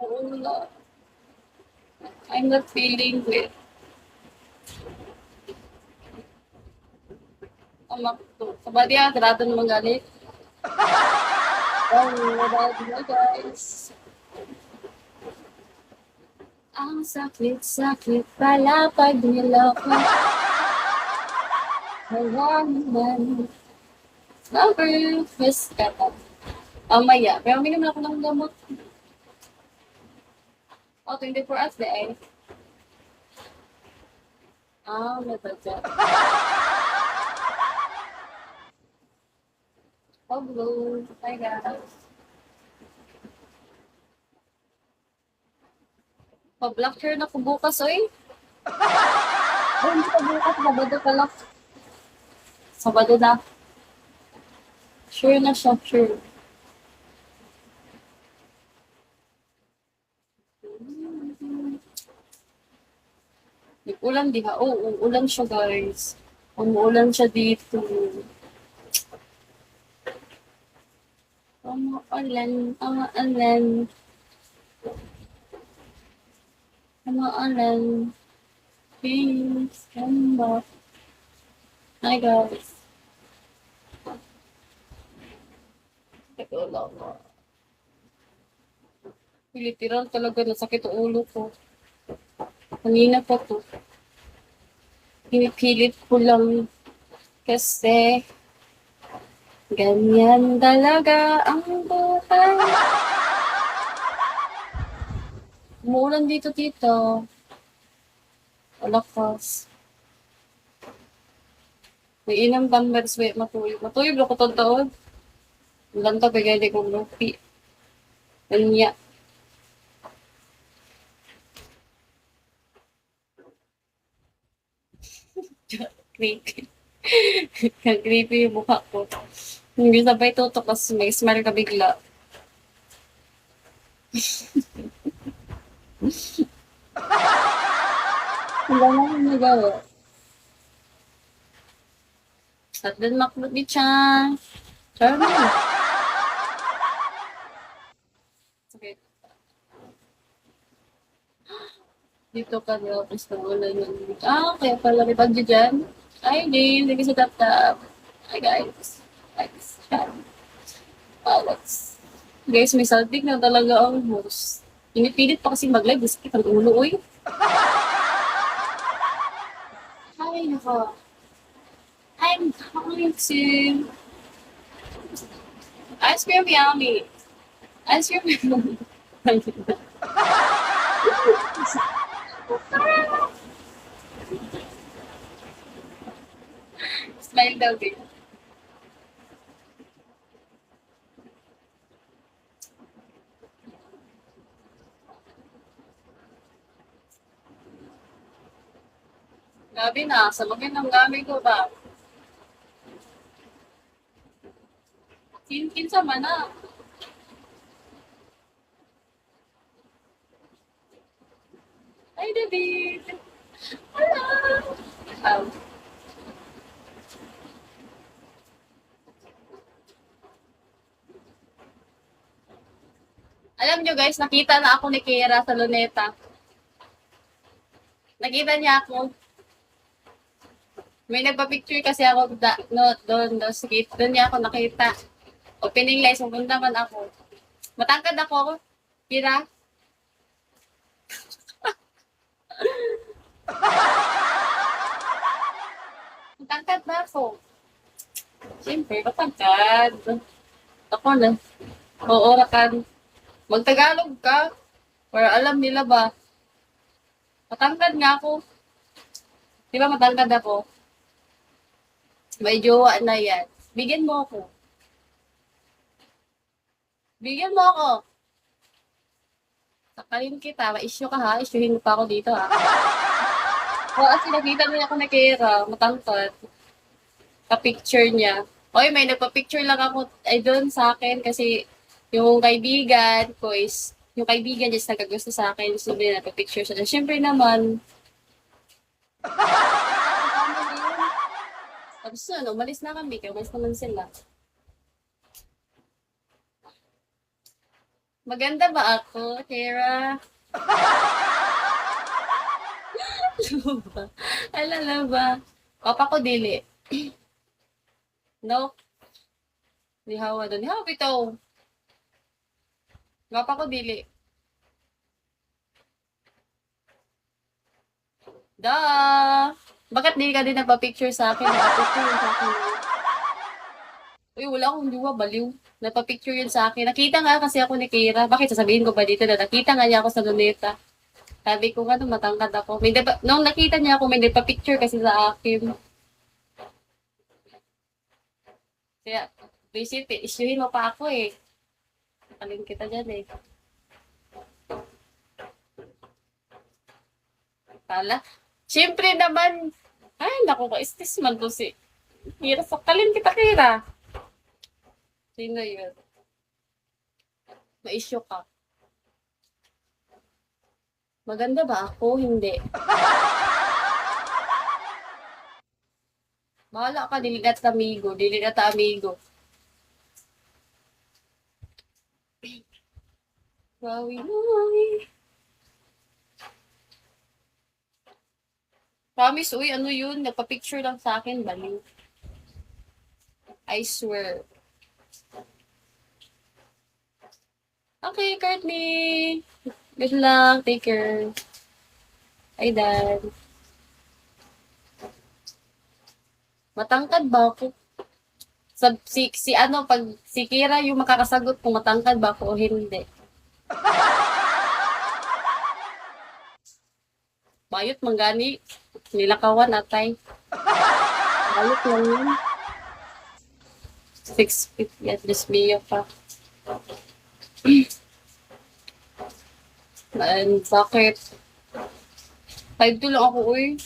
wala. I'm not feeling it. Amak to. Sabadi trado naman galit. Oh, wala na guys. Ang sakit-sakit pala pag niloko. Wala naman. Number, miss ka na. Mamaya, pero may naman ako ng gamot. Oh, 24 hours na eh. Ah, may budget. Hello. Hi guys. Pa-block hair na ko bukas, oy. Oh, hindi pa bukas. Sabado pala. Sabado na. Sure na siya, sure. Ulan di ha? Oo, ulan siya guys. Umuulan siya dito. Umuulan, umuulan. Umuulan. Please, come back. Hi guys. Teka lang. Literal talaga nasakit ang ulo ko. Kanina pa to. Pinipilit ko lang kasi ganyan talaga ang buhay. Umuulan dito, tito. Malakas. May inang bambers, may matuyog. Matuyog ako itong taon. Ulan to, bigay di kong lupi. Kanya. Creepy. Creepy yung mukha ko. Hindi sabay tutok kasi may smile ka bigla. Wala na akong nagawa. At din maklot ni Chan. Charlie. Sakit. Dito ka na office na wala yung ah, kaya pala may pagdi dyan. Hi, Dave. Hindi sa tap-tap. Hi, guys. Guys. Alex. Guys, may saltig na talaga ang host. Pinipilit pa kasi mag-live. Gusto kitang ulo, uy. Hi, nako. I'm going to ice cream yummy. Ice cream yummy. Smile daw din. Gabi na, sa magin ng gamit ko ba? Kinsa man na. Hi, David. Hello. Alam nyo guys, nakita na ako ni Kira sa Luneta. Nakita niya ako. May nagpa-picture kasi ako doon sa gate. Doon niya ako nakita. Opening lesson, punta man ako. Matangkad ako. Kira. Matangkad na ako. Siyempre, matangkad. Ako na. Oo, rakan. Magtagalog ka. Para alam nila ba. Matangkad nga ako. Di ba matangkad ako? May jowa na yan. Bigyan mo ako. Bigyan mo ako. Sakalin kita. Ma-issue ka ha. Issuehin mo pa ako dito ha. O, kasi nakita niya ako na Kira. Matangkad. Ka-picture niya. Oy, may nagpa-picture lang ako ay doon sa akin kasi yung kaibigan ko is yung kaibigan just nagkagusto sa akin. So, din nagpa-picture siya. Siyempre naman, tapos yun, umalis na kami. Kaya umalis naman sila. Maganda ba ako, Kira? Ano ba? Alala ba? Papa ko dili. No, ni Hawa doon. Ni Hawa bitaw. Papa ko dili. Da! Bakit di ka din nagpa-picture sa akin? Nagpa-picture yun sa akin. Uy, wala akong jowa, baliw. Nagpa-picture yun sa akin. Nakita nga kasi ako ni Kira. Bakit sasabihin ko ba dito na nakita nga niya ako sa luneta? Sabi ko nga matangkad ako. Nung nakita niya ako, may nagpa-picture kasi sa akin. Kaya, visit, isyuhin mo pa ako eh. Nakaling kita dyan eh. Kala. Siyempre naman, ay, naku, ka-istis man to si Kira. Sakalin kita, Kira. Sino yun? Ma-issue ka. Maganda ba ako? Hindi. Bahala ka, dili na amigo. Dili na amigo. Wawi, wawi. Promise, uy, ano yun? Nagpa-picture lang sa akin, baliw. I swear. Okay, Courtney. Good luck. Take care. Ay, Dad. Matangkad ba ako? Si ano, pag si Kira yung makakasagot kung matangkad ba ako o hindi. Bayot manggani. Nilakawan atay. Bayot lang yun. 6 feet yan. Just Mio pa. And bakit? 5'2" lang ako, uy.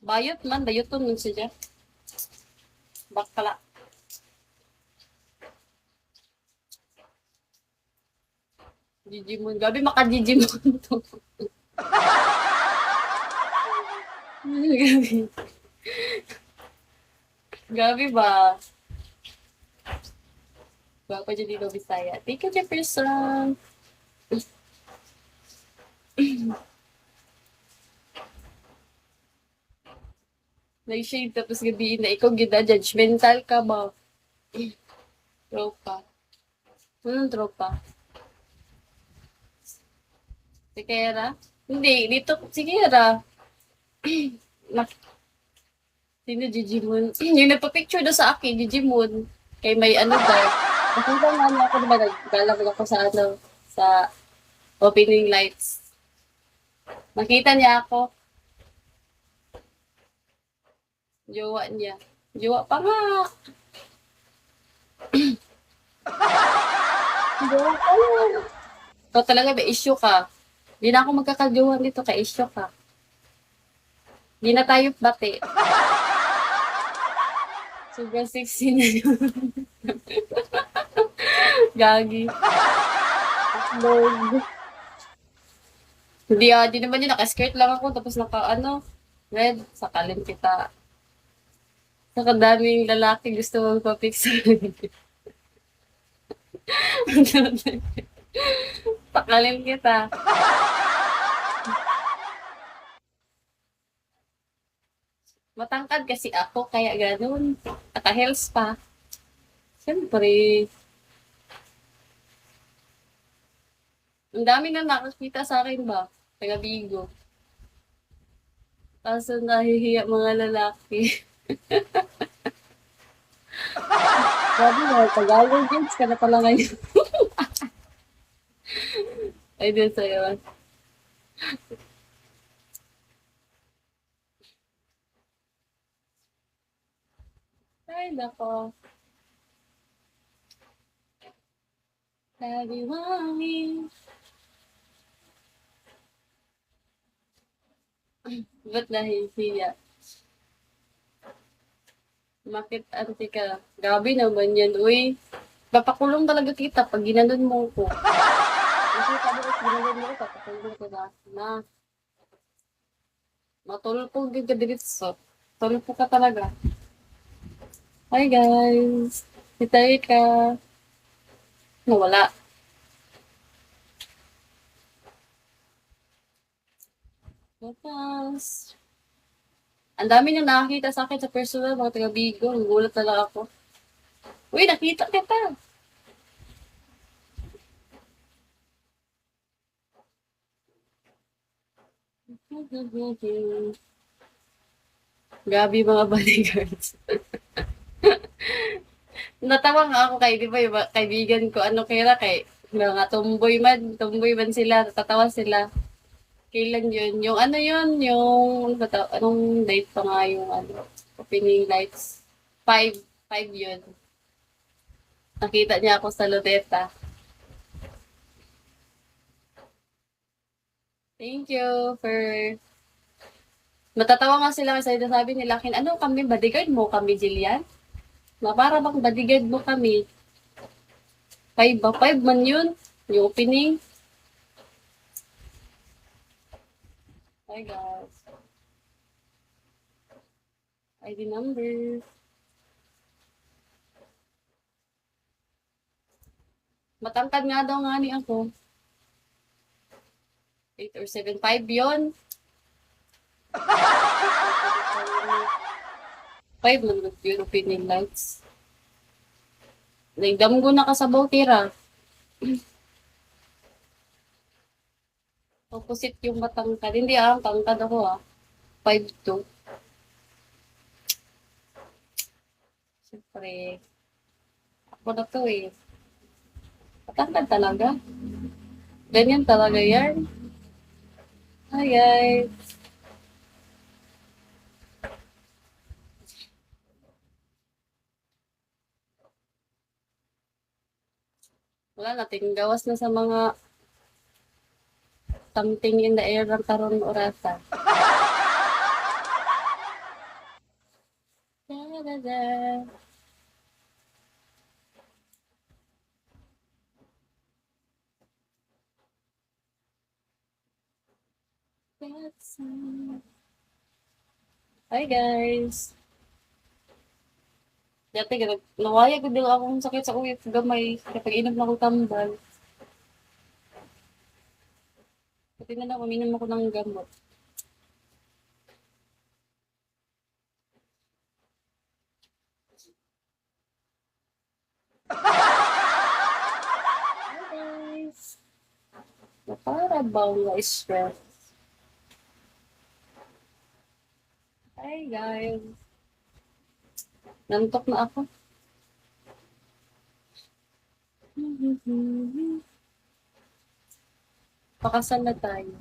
Bayot man, bayoton nun siya. Bakla. Digimon. Gabi maka-Digimon to. Gabi. Gabi ba? Gapa dyan dito, Bisaya. Thank you, Jefferson. Nag-shade tapos gabihin na ikaw gida, judgmental ka ba? Tropa. Anong tropa? Si Kera? Hindi, dito si Kera. Sino Digimon? Yung nagpa-picture doon sa akin, Digimon. Kay may ano daw. Nakita nga niya ako diba, naggalawag ako sa ano, sa opening lights. Nakita niya ako. Jowa niya. Jowa pa nga. Jowa pa nga. Ikaw talaga may issue ka. Hindi na ako magkakajowa dito, ka-issue ka. Hindi na tayo bati. Sobrang sexy na yun. Gagi. Upload. Hindi naman yun. Naka-skirt lang ako. Tapos red. Sakalin kita. Nakadaming lalaki gusto mong pa-picture. Sakalin kita. Matangkad kasi ako, kaya ganun. Naka-heels pa. Siyempre. Ang dami na nakakita sa akin ba? Taga Bigo. Kaso nahihiya mga lalaki. Sabi na, Tagalog games ka na pala ngayon. Ay, din sa'yo. Ay, nako. Sabi, mami. Ba't nahihiya? Bakit ante ka? Gabi naman yan, uy. Papakulong talaga kita pag ginanon mo ko. Kasi sabi ko, ginanon mo ko, papakulong kita na. Matulpog yung kadiritso. Tulpo ka talaga. Hi guys! Kita ka. Nawala. Bukas. Ang dami niyang nakakita sa akin sa personal, mga taga Bigo. Nagulat na lang ako. Uy, nakita kita! Gabi mga bodyguards. Natawa nga ako kay, di ba, yung kaibigan ko, ano kaya kay, mga tomboy man sila, tatawa sila. Kailan yun? Yung ano yun, yung, anong date pa nga yung, ano, opening lights? 5 yun. Nakita niya ako sa Lodeta. Thank you for, matatawa nga sila kasi sabi nila, ano kami, bodyguard mo kami, Jillian? Na para bang bodyguard mo kami? 5 man yun, yung opening. Hi guys. ID number. Matangkad nga daw nga ni ako. 8 or 7, 5 yun. 5 man yun opening lights. Nagdamgo na ka sa tira. Opposite yung matangkad. Hindi ang tangkad ako 5'2". Siyempre, ako na to eh. Matangkad talaga. Ganyan talaga yan. Hi guys. Wala nating gawas na sa mga something in the air ng karon orasan. Da-da-da. Hi guys. Dati nawaya ko din akong sakit sa uwit gamay kapag inom na ko tambal. Pati na lang uminom ako ng gamot. Hi guys. Na para bang na-stress. Hi guys. Nantok na ako. Pakasal na tayo.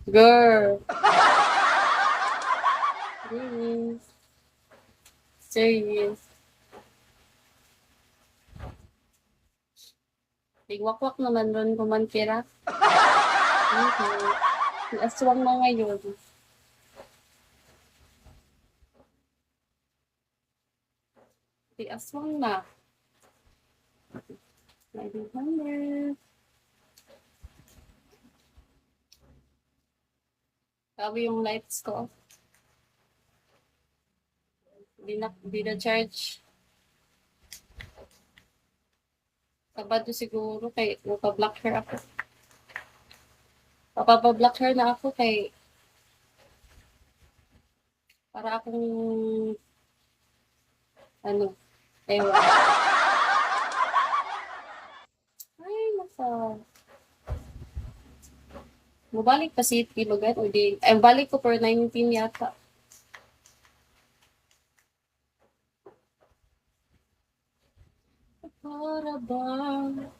Girl. Serious. Serious. Tigwakwak naman ron kumantira. Okay. Aswang na ngayon. Aswang na. 900. Sabi yung lights ko. Di na charge. Sabado siguro kay magpa-block hair ako. Papapa-block hair na ako kay para akong ano, ewan. Ay, nasa. Mabalik pa si Tilogan o di, ay balik ko for 19 yata. Para bang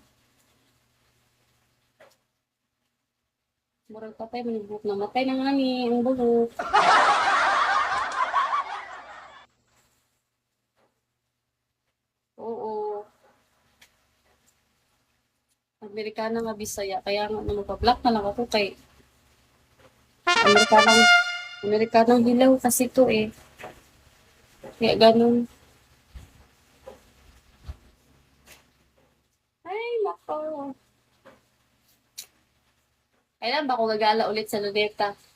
murag patay man yung buhok na matay na nga ni ang buhok. Oo. Amerikana nga Bisaya kaya nga magpa-block na lang ako kay Amerikanang Amerikanang hilaw kasi to eh. Kaya ganun. Ay, nako. Kailan ba ako gagala ulit sa Luneta?